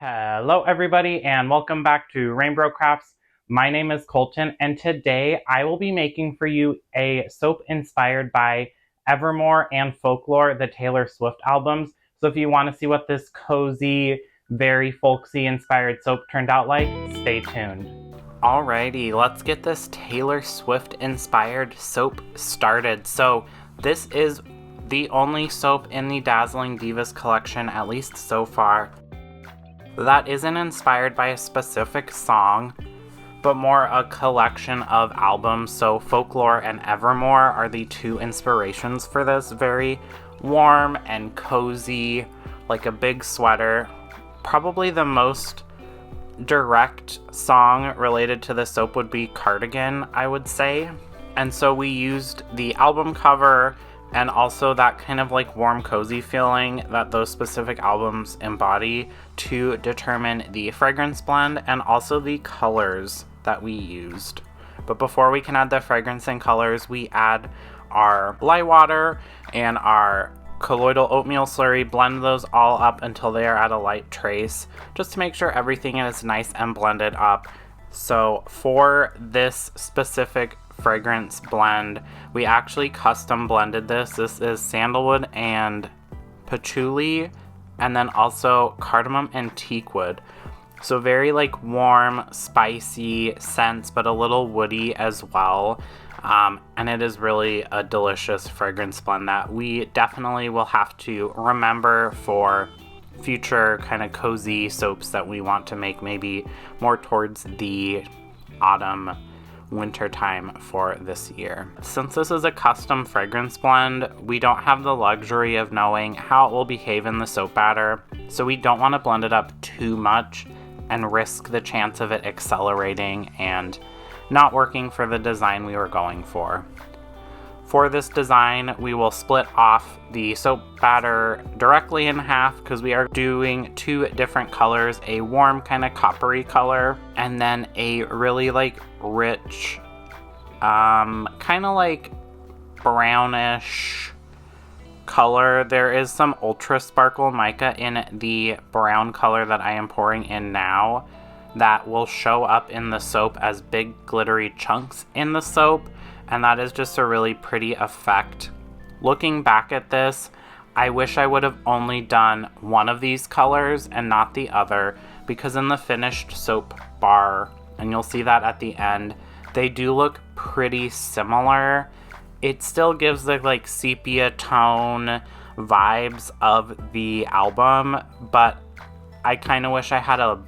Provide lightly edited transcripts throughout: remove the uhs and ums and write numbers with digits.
Hello everybody and welcome back to RainBro Crafts. My name is Colton and today I will be making for you a soap inspired by Evermore and Folklore, the Taylor Swift albums. So if you want to see what this cozy, very folksy inspired soap turned out like, stay tuned. Alrighty, let's get this Taylor Swift inspired soap started. So this is the only soap in the Dazzling Divas collection, at least so far, that isn't inspired by a specific song, but more a collection of albums. So Folklore and Evermore are the two inspirations for this. Very warm and cozy, like a big sweater. Probably the most direct song related to the soap would be Cardigan, I would say. And so we used the album cover and also that kind of like warm, cozy feeling that those specific albums embody to determine the fragrance blend and also the colors that we used. But before we can add the fragrance and colors, we add our lye water and our colloidal oatmeal slurry, blend those all up until they are at a light trace, just to make sure everything is nice and blended up. So for this specific fragrance blend, we actually custom blended this. This is sandalwood and patchouli, and then also cardamom and teakwood. So very like warm, spicy scents, but a little woody as well. And it is really a delicious fragrance blend that we definitely will have to remember for future kind of cozy soaps that we want to make maybe more towards the autumn winter time for this year. Since this is a custom fragrance blend, we don't have the luxury of knowing how it will behave in the soap batter, so we don't want to blend it up too much and risk the chance of it accelerating and not working for the design we were going for. For this design, we will split off the soap batter directly in half because we are doing two different colors, a warm kind of coppery color and then a really like rich, kind of like brownish color. There is some ultra sparkle mica in the brown color that I am pouring in now that will show up in the soap as big glittery chunks in the soap. And that is just a really pretty effect. Looking back at this, I wish I would have only done one of these colors and not the other, because in the finished soap bar, and you'll see that at the end, they do look pretty similar. It still gives the like sepia tone vibes of the album, but I kind of wish I had a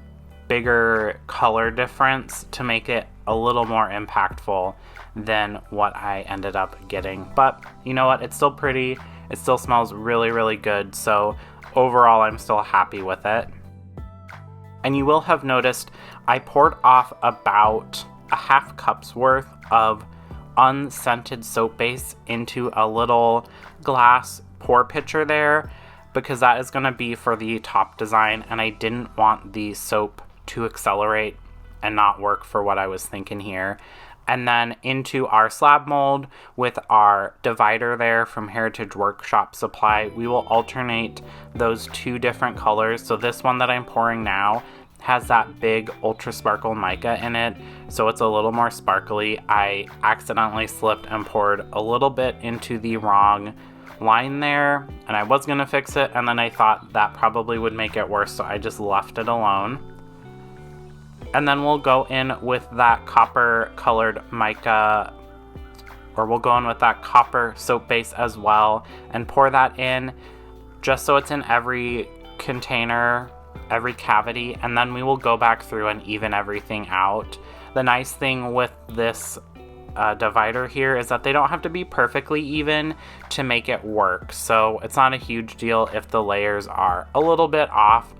bigger color difference to make it a little more impactful than what I ended up getting. But you know what? It's still pretty. It still smells really, really good. So overall, I'm still happy with it. And you will have noticed I poured off about a half cup's worth of unscented soap base into a little glass pour pitcher there, because that is going to be for the top design, and I didn't want the soap to accelerate and not work for what I was thinking here. And then into our slab mold with our divider there from Heritage Workshop Supply, we will alternate those two different colors. So this one that I'm pouring now has that big ultra sparkle mica in it, so it's a little more sparkly. I accidentally slipped and poured a little bit into the wrong line there, and I was gonna fix it, and then I thought that probably would make it worse, so I just left it alone. And then we'll go in with that copper colored mica, or we'll go in with that copper soap base as well and pour that in just so it's in every container, every cavity, and then we will go back through and even everything out. The nice thing with this divider here is that they don't have to be perfectly even to make it work, so it's not a huge deal if the layers are a little bit off.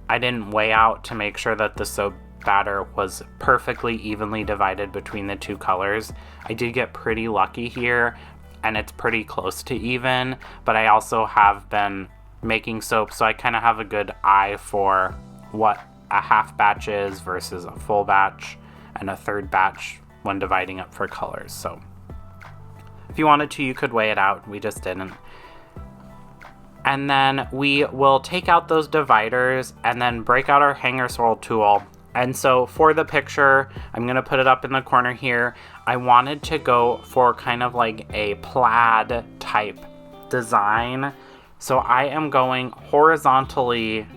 I didn't weigh out to make sure that the soap batter was perfectly evenly divided between the two colors. I did get pretty lucky here, and it's pretty close to even, but I also have been making soap, so I kind of have a good eye for what a half batch is versus a full batch and a third batch when dividing up for colors. So if you wanted to, you could weigh it out. We just didn't. And then we will take out those dividers and then break out our hanger swirl tool. And so for the picture, I'm going to put it up in the corner here. I wanted to go for kind of like a plaid type design. So I am going horizontally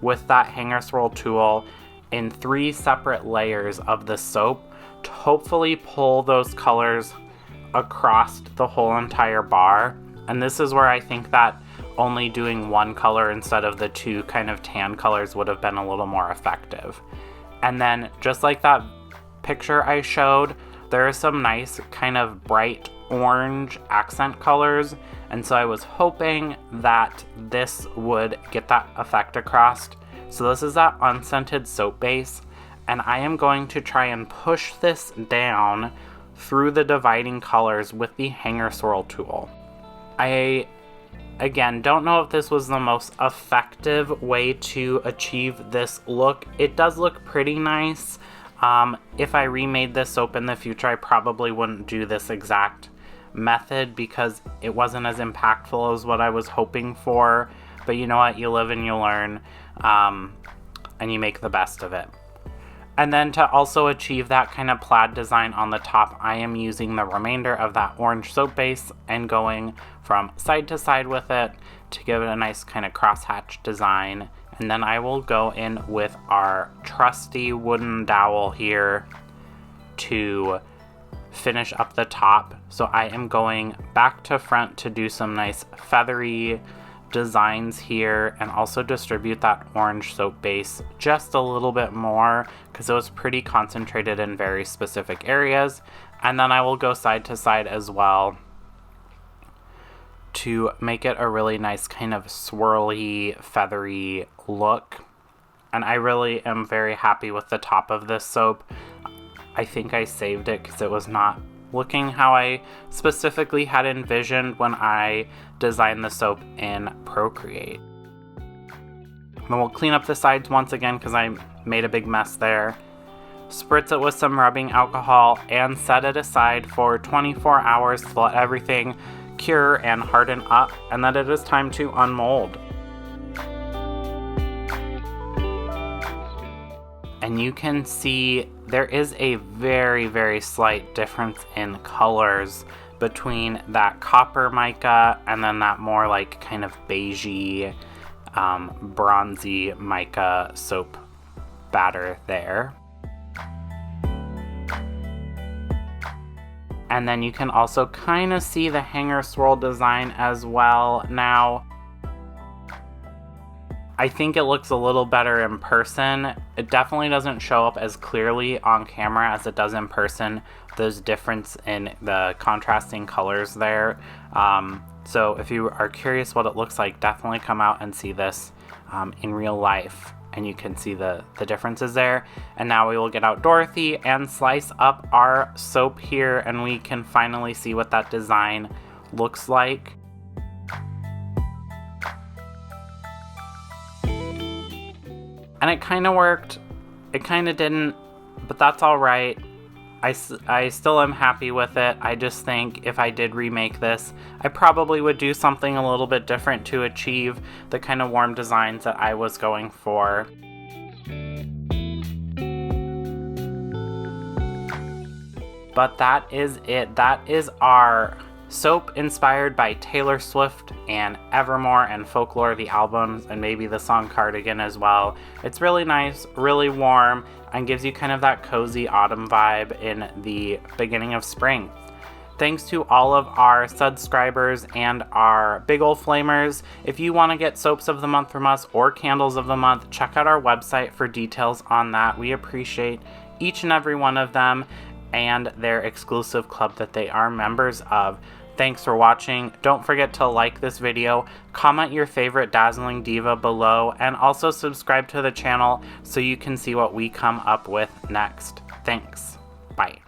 with that hanger swirl tool in 3 separate layers of the soap to hopefully pull those colors across the whole entire bar. And this is where I think that only doing one color instead of the 2 kind of tan colors would have been a little more effective. And then just like that picture I showed, there are some nice kind of bright orange accent colors. And so I was hoping that this would get that effect across. So this is that unscented soap base. And I am going to try and push this down through the dividing colors with the hanger swirl tool. I, again, don't know if this was the most effective way to achieve this look. It does look pretty nice. If I remade this soap in the future, I probably wouldn't do this exact method because it wasn't as impactful as what I was hoping for. But you know what? You live and you learn, and you make the best of it. And then to also achieve that kind of plaid design on the top, I am using the remainder of that orange soap base and going from side to side with it to give it a nice kind of crosshatch design. And then I will go in with our trusty wooden dowel here to finish up the top. So I am going back to front to do some nice feathery designs here and also distribute that orange soap base just a little bit more because it was pretty concentrated in very specific areas. And then I will go side to side as well to make it a really nice kind of swirly, feathery look. And I really am very happy with the top of this soap. I think I saved it because it was not looking how I specifically had envisioned when I designed the soap in Procreate. Then we'll clean up the sides once again because I made a big mess there. Spritz it with some rubbing alcohol and set it aside for 24 hours to let everything cure and harden up, and then it is time to unmold. And you can see there is a very, very slight difference in colors between that copper mica and then that more like kind of beigey, bronzy mica soap batter there. And then you can also kind of see the hanger swirl design as well. Now, I think it looks a little better in person. It definitely doesn't show up as clearly on camera as it does in person. There's difference in the contrasting colors there. So if you are curious what it looks like, definitely come out and see this in real life. And you can see the differences there. And now we will get out Dorothy and slice up our soap here, and we can finally see what that design looks like. And it kind of worked, it kind of didn't, but that's all right. I still am happy with it. I just think if I did remake this, I probably would do something a little bit different to achieve the kind of warm designs that I was going for. But that is it. That is our soap inspired by Taylor Swift and Evermore and Folklore, the albums, and maybe the song Cardigan as well. It's really nice, really warm, and gives you kind of that cozy autumn vibe in the beginning of spring. Thanks to all of our subscribers and our big ol' flamers. If you want to get soaps of the month from us or candles of the month, check out our website for details on that. We appreciate each and every one of them and their exclusive club that they are members of. Thanks for watching. Don't forget to like this video, comment your favorite Dazzling Diva below, and also subscribe to the channel so you can see what we come up with next. Thanks. Bye.